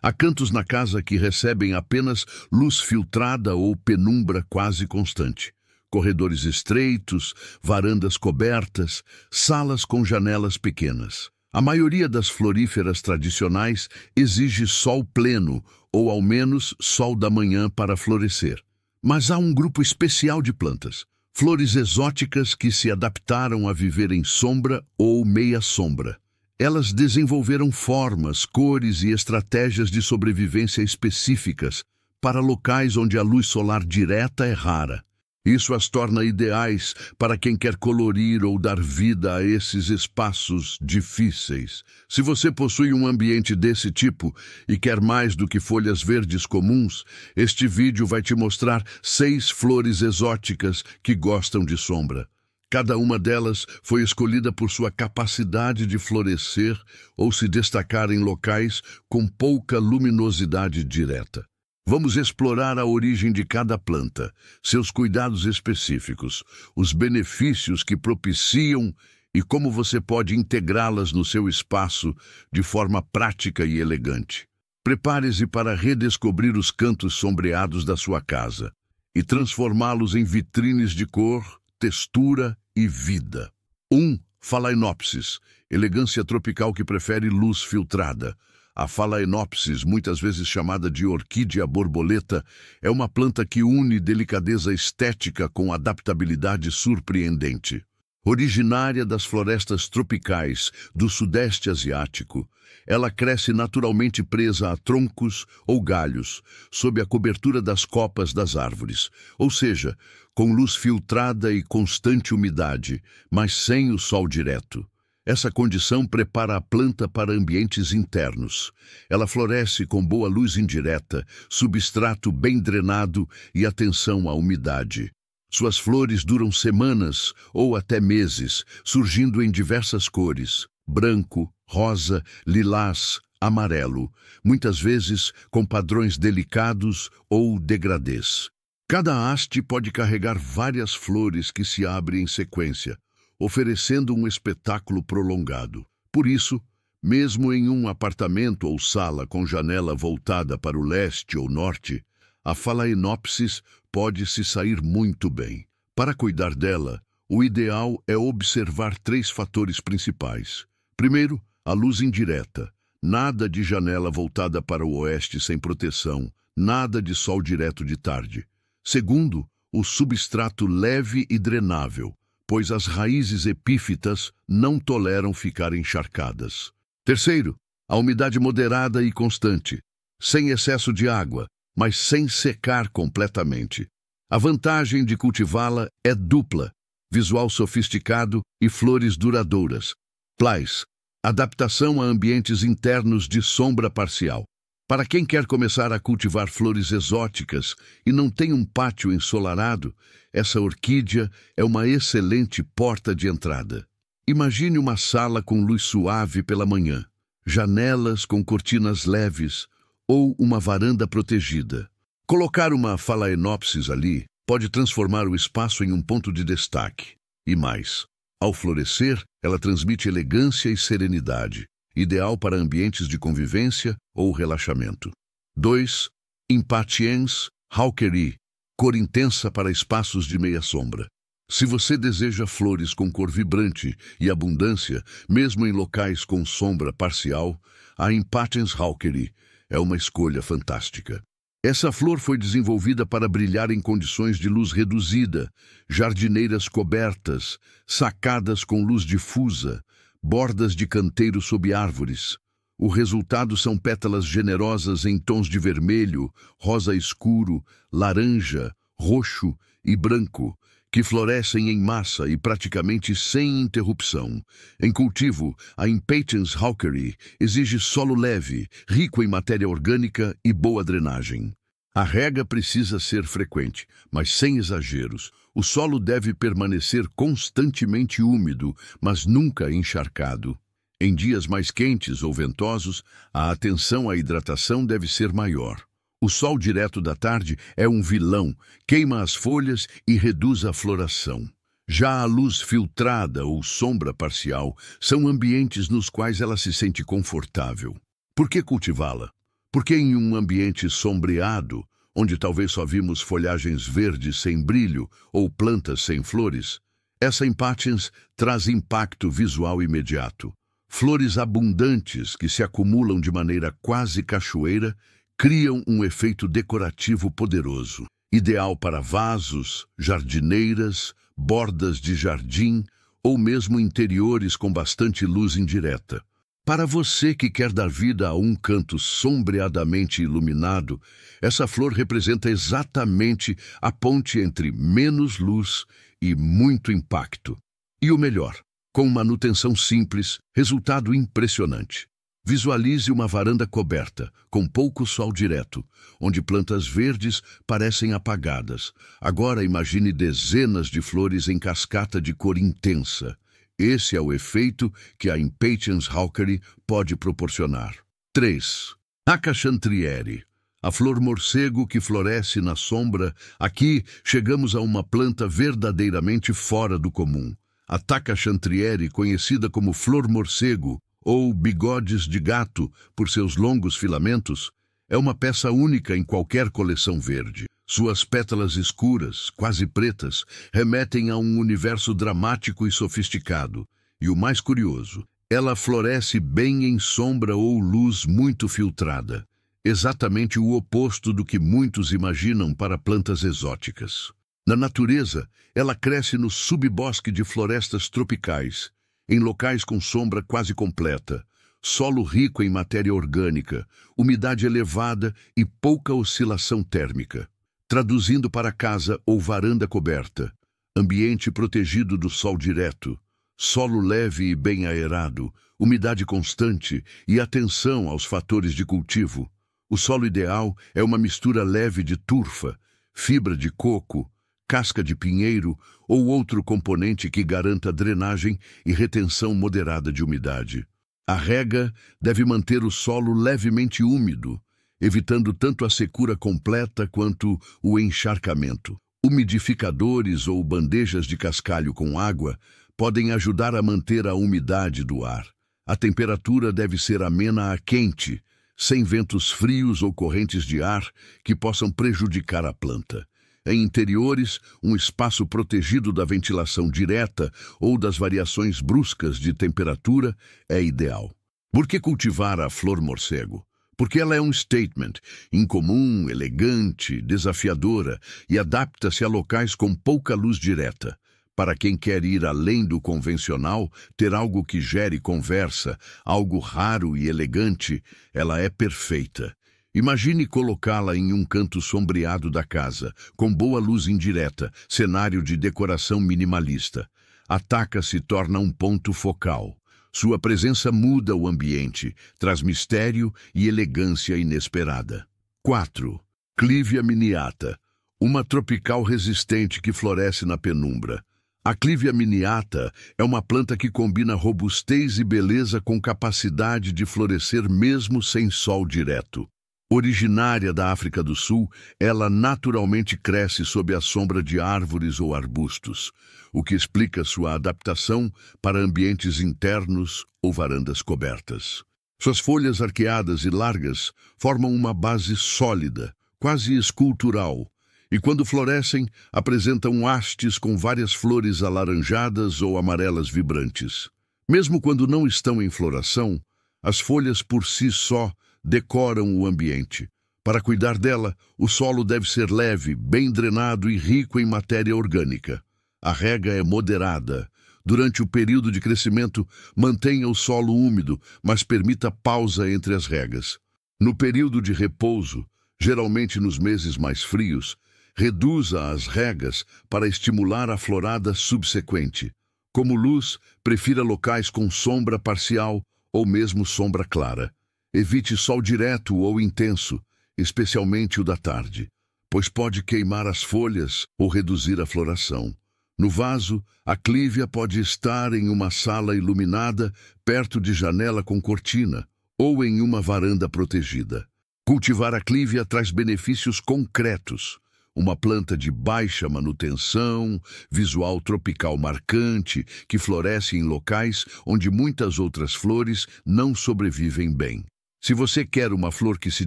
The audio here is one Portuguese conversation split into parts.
Há cantos na casa que recebem apenas luz filtrada ou penumbra quase constante. Corredores estreitos, varandas cobertas, salas com janelas pequenas. A maioria das floríferas tradicionais exige sol pleno, ou ao menos sol da manhã para florescer. Mas há um grupo especial de plantas, flores exóticas que se adaptaram a viver em sombra ou meia sombra. Elas desenvolveram formas, cores e estratégias de sobrevivência específicas para locais onde a luz solar direta é rara. Isso as torna ideais para quem quer colorir ou dar vida a esses espaços difíceis. Se você possui um ambiente desse tipo e quer mais do que folhas verdes comuns, este vídeo vai te mostrar 6 flores exóticas que gostam de sombra. Cada uma delas foi escolhida por sua capacidade de florescer ou se destacar em locais com pouca luminosidade direta. Vamos explorar a origem de cada planta, seus cuidados específicos, os benefícios que propiciam e como você pode integrá-las no seu espaço de forma prática e elegante. Prepare-se para redescobrir os cantos sombreados da sua casa e transformá-los em vitrines de cor, textura e vida. 1. Phalaenopsis, elegância tropical que prefere luz filtrada. A Phalaenopsis, muitas vezes chamada de orquídea borboleta, é uma planta que une delicadeza estética com adaptabilidade surpreendente. Originária das florestas tropicais do Sudeste Asiático, ela cresce naturalmente presa a troncos ou galhos, sob a cobertura das copas das árvores, ou seja, com luz filtrada e constante umidade, mas sem o sol direto. Essa condição prepara a planta para ambientes internos. Ela floresce com boa luz indireta, substrato bem drenado e atenção à umidade. Suas flores duram semanas ou até meses, surgindo em diversas cores: branco, rosa, lilás, amarelo, muitas vezes com padrões delicados ou degradês. Cada haste pode carregar várias flores que se abrem em sequência, oferecendo um espetáculo prolongado. Por isso, mesmo em um apartamento ou sala com janela voltada para o leste ou norte, a Phalaenopsis pode se sair muito bem. Para cuidar dela, o ideal é observar 3 fatores principais. Primeiro, a luz indireta. Nada de janela voltada para o oeste sem proteção, nada de sol direto de tarde. Segundo, o substrato leve e drenável, pois as raízes epífitas não toleram ficar encharcadas. Terceiro, a umidade moderada e constante, sem excesso de água, mas sem secar completamente. A vantagem de cultivá-la é dupla: visual sofisticado e flores duradouras. Plus, adaptação a ambientes internos de sombra parcial. Para quem quer começar a cultivar flores exóticas e não tem um pátio ensolarado, essa orquídea é uma excelente porta de entrada. Imagine uma sala com luz suave pela manhã, janelas com cortinas leves ou uma varanda protegida. Colocar uma Phalaenopsis ali pode transformar o espaço em um ponto de destaque. E mais, ao florescer, ela transmite elegância e serenidade, ideal para ambientes de convivência ou relaxamento. 2. Impatiens hawkeri, cor intensa para espaços de meia sombra. Se você deseja flores com cor vibrante e abundância, mesmo em locais com sombra parcial, a Impatiens hawkeri é uma escolha fantástica. Essa flor foi desenvolvida para brilhar em condições de luz reduzida, jardineiras cobertas, sacadas com luz difusa, bordas de canteiro sob árvores. O resultado são pétalas generosas em tons de vermelho, rosa escuro, laranja, roxo e branco, que florescem em massa e praticamente sem interrupção. Em cultivo, a Impatiens hawkeri exige solo leve, rico em matéria orgânica e boa drenagem. A rega precisa ser frequente, mas sem exageros. O solo deve permanecer constantemente úmido, mas nunca encharcado. Em dias mais quentes ou ventosos, a atenção à hidratação deve ser maior. O sol direto da tarde é um vilão, queima as folhas e reduz a floração. Já a luz filtrada ou sombra parcial são ambientes nos quais ela se sente confortável. Por que cultivá-la? Porque em um ambiente sombreado, onde talvez só vimos folhagens verdes sem brilho ou plantas sem flores, essa impatiens traz impacto visual imediato. Flores abundantes que se acumulam de maneira quase cachoeira criam um efeito decorativo poderoso, ideal para vasos, jardineiras, bordas de jardim ou mesmo interiores com bastante luz indireta. Para você que quer dar vida a um canto sombreadamente iluminado, essa flor representa exatamente a ponte entre menos luz e muito impacto. E o melhor, com manutenção simples, resultado impressionante. Visualize uma varanda coberta, com pouco sol direto, onde plantas verdes parecem apagadas. Agora imagine dezenas de flores em cascata de cor intensa. Esse é o efeito que a Impatiens hawkeri pode proporcionar. 3. Taca chantrieri, a flor morcego que floresce na sombra. Aqui chegamos a uma planta verdadeiramente fora do comum. A Taca chantrieri, conhecida como flor morcego ou bigodes de gato por seus longos filamentos, é uma peça única em qualquer coleção verde. Suas pétalas escuras, quase pretas, remetem a um universo dramático e sofisticado. E o mais curioso, ela floresce bem em sombra ou luz muito filtrada. Exatamente o oposto do que muitos imaginam para plantas exóticas. Na natureza, ela cresce no subbosque de florestas tropicais, em locais com sombra quase completa, solo rico em matéria orgânica, umidade elevada e pouca oscilação térmica. Traduzindo para casa ou varanda coberta, ambiente protegido do sol direto, solo leve e bem aerado, umidade constante e atenção aos fatores de cultivo. O solo ideal é uma mistura leve de turfa, fibra de coco, casca de pinheiro ou outro componente que garanta drenagem e retenção moderada de umidade. A rega deve manter o solo levemente úmido, evitando tanto a secura completa quanto o encharcamento. Umidificadores ou bandejas de cascalho com água podem ajudar a manter a umidade do ar. A temperatura deve ser amena a quente, sem ventos frios ou correntes de ar que possam prejudicar a planta. Em interiores, um espaço protegido da ventilação direta ou das variações bruscas de temperatura é ideal. Por que cultivar a flor morcego? Porque ela é um statement, incomum, elegante, desafiadora e adapta-se a locais com pouca luz direta. Para quem quer ir além do convencional, ter algo que gere conversa, algo raro e elegante, ela é perfeita. Imagine colocá-la em um canto sombreado da casa, com boa luz indireta, cenário de decoração minimalista. A taca se torna um ponto focal. Sua presença muda o ambiente, traz mistério e elegância inesperada. 4. Clivia miniata, uma tropical resistente que floresce na penumbra. A Clivia miniata é uma planta que combina robustez e beleza com capacidade de florescer mesmo sem sol direto. Originária da África do Sul, ela naturalmente cresce sob a sombra de árvores ou arbustos, o que explica sua adaptação para ambientes internos ou varandas cobertas. Suas folhas arqueadas e largas formam uma base sólida, quase escultural, e quando florescem, apresentam hastes com várias flores alaranjadas ou amarelas vibrantes. Mesmo quando não estão em floração, as folhas por si só decoram o ambiente. Para cuidar dela, o solo deve ser leve, bem drenado e rico em matéria orgânica. A rega é moderada. Durante o período de crescimento, mantenha o solo úmido, mas permita pausa entre as regas. No período de repouso, geralmente nos meses mais frios, reduza as regas para estimular a florada subsequente. Como luz, prefira locais com sombra parcial ou mesmo sombra clara. Evite sol direto ou intenso, especialmente o da tarde, pois pode queimar as folhas ou reduzir a floração. No vaso, a clívia pode estar em uma sala iluminada, perto de janela com cortina, ou em uma varanda protegida. Cultivar a clívia traz benefícios concretos. Uma planta de baixa manutenção, visual tropical marcante, que floresce em locais onde muitas outras flores não sobrevivem bem. Se você quer uma flor que se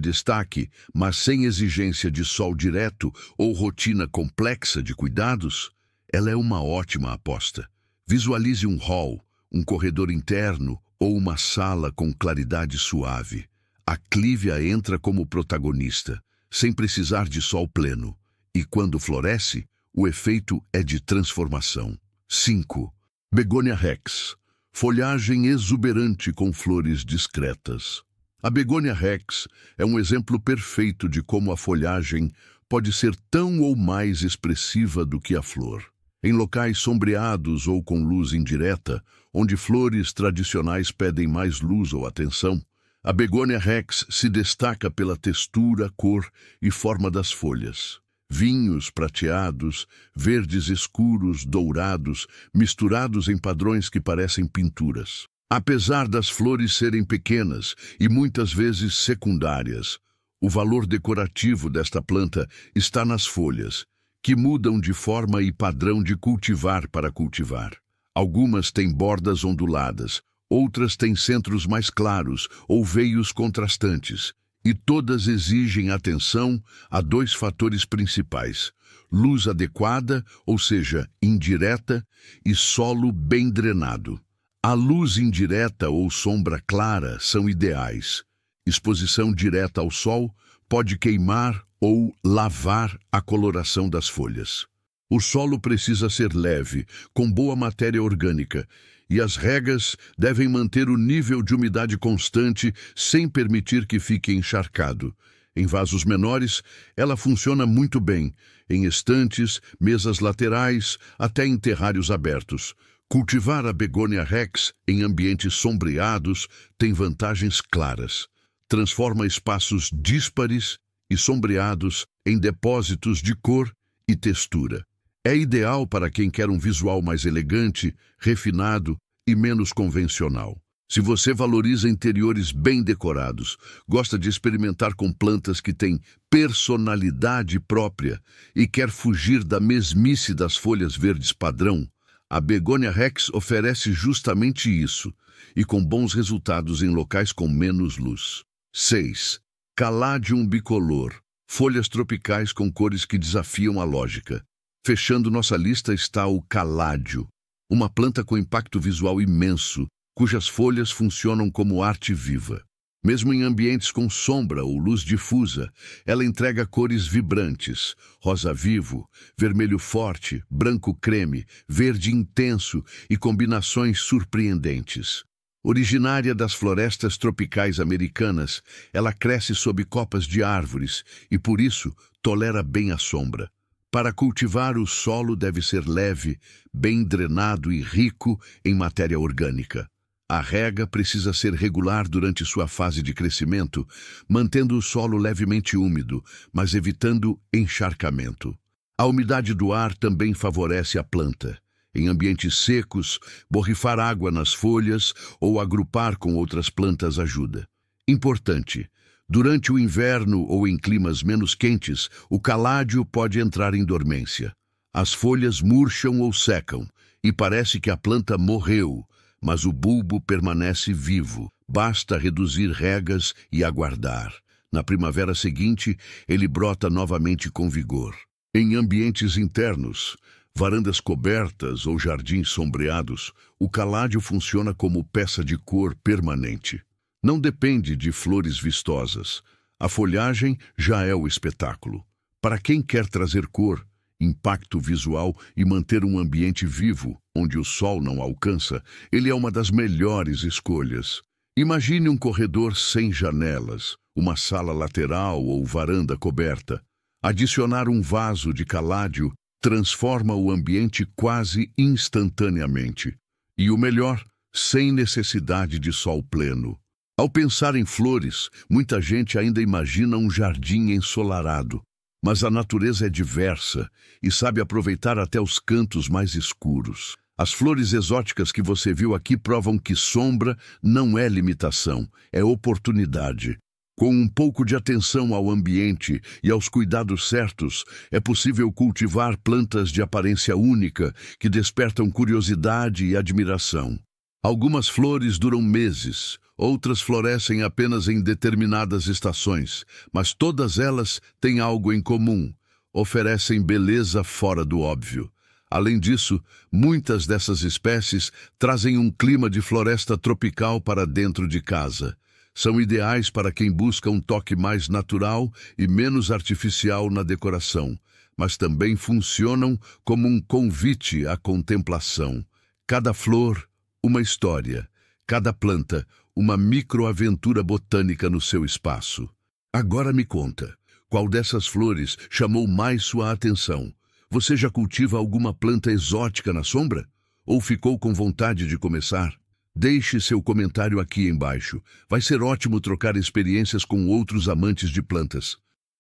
destaque, mas sem exigência de sol direto ou rotina complexa de cuidados, ela é uma ótima aposta. Visualize um hall, um corredor interno ou uma sala com claridade suave. A clívia entra como protagonista, sem precisar de sol pleno. E quando floresce, o efeito é de transformação. 5. Begônia rex. Folhagem exuberante com flores discretas. A begônia rex é um exemplo perfeito de como a folhagem pode ser tão ou mais expressiva do que a flor. Em locais sombreados ou com luz indireta, onde flores tradicionais pedem mais luz ou atenção, a begônia rex se destaca pela textura, cor e forma das folhas. Vinhos prateados, verdes escuros, dourados, misturados em padrões que parecem pinturas. Apesar das flores serem pequenas e muitas vezes secundárias, o valor decorativo desta planta está nas folhas, que mudam de forma e padrão de cultivar para cultivar. Algumas têm bordas onduladas, outras têm centros mais claros ou veios contrastantes, e todas exigem atenção a 2 fatores principais: luz adequada, ou seja, indireta, e solo bem drenado. A luz indireta ou sombra clara são ideais. Exposição direta ao sol pode queimar ou lavar a coloração das folhas. O solo precisa ser leve, com boa matéria orgânica, e as regas devem manter o nível de umidade constante sem permitir que fique encharcado. Em vasos menores, ela funciona muito bem, em estantes, mesas laterais, até em terrários abertos. Cultivar a begônia rex em ambientes sombreados tem vantagens claras. Transforma espaços díspares e sombreados em depósitos de cor e textura. É ideal para quem quer um visual mais elegante, refinado e menos convencional. Se você valoriza interiores bem decorados, gosta de experimentar com plantas que têm personalidade própria e quer fugir da mesmice das folhas verdes padrão, a begônia rex oferece justamente isso, e com bons resultados em locais com menos luz. 6. Caladium bicolor. Folhas tropicais com cores que desafiam a lógica. Fechando nossa lista está o caládio, uma planta com impacto visual imenso, cujas folhas funcionam como arte viva. Mesmo em ambientes com sombra ou luz difusa, ela entrega cores vibrantes: rosa vivo, vermelho forte, branco creme, verde intenso e combinações surpreendentes. Originária das florestas tropicais americanas, ela cresce sob copas de árvores e, por isso, tolera bem a sombra. Para cultivar, o solo deve ser leve, bem drenado e rico em matéria orgânica. A rega precisa ser regular durante sua fase de crescimento, mantendo o solo levemente úmido, mas evitando encharcamento. A umidade do ar também favorece a planta. Em ambientes secos, borrifar água nas folhas ou agrupar com outras plantas ajuda. Importante: durante o inverno ou em climas menos quentes, o caládio pode entrar em dormência. As folhas murcham ou secam, e parece que a planta morreu, mas o bulbo permanece vivo. Basta reduzir regas e aguardar. Na primavera seguinte, ele brota novamente com vigor. Em ambientes internos, varandas cobertas ou jardins sombreados, o caládio funciona como peça de cor permanente. Não depende de flores vistosas. A folhagem já é o espetáculo. Para quem quer trazer cor, impacto visual e manter um ambiente vivo, onde o sol não alcança, ele é uma das melhores escolhas. Imagine um corredor sem janelas, uma sala lateral ou varanda coberta. Adicionar um vaso de caládio transforma o ambiente quase instantaneamente. E o melhor, sem necessidade de sol pleno. Ao pensar em flores, muita gente ainda imagina um jardim ensolarado. Mas a natureza é diversa e sabe aproveitar até os cantos mais escuros. As flores exóticas que você viu aqui provam que sombra não é limitação, é oportunidade. Com um pouco de atenção ao ambiente e aos cuidados certos, é possível cultivar plantas de aparência única que despertam curiosidade e admiração. Algumas flores duram meses, outras florescem apenas em determinadas estações, mas todas elas têm algo em comum: oferecem beleza fora do óbvio. Além disso, muitas dessas espécies trazem um clima de floresta tropical para dentro de casa. São ideais para quem busca um toque mais natural e menos artificial na decoração, mas também funcionam como um convite à contemplação. Cada flor, uma história. Cada planta, uma microaventura botânica no seu espaço. Agora me conta, qual dessas flores chamou mais sua atenção? Você já cultiva alguma planta exótica na sombra? Ou ficou com vontade de começar? Deixe seu comentário aqui embaixo. Vai ser ótimo trocar experiências com outros amantes de plantas.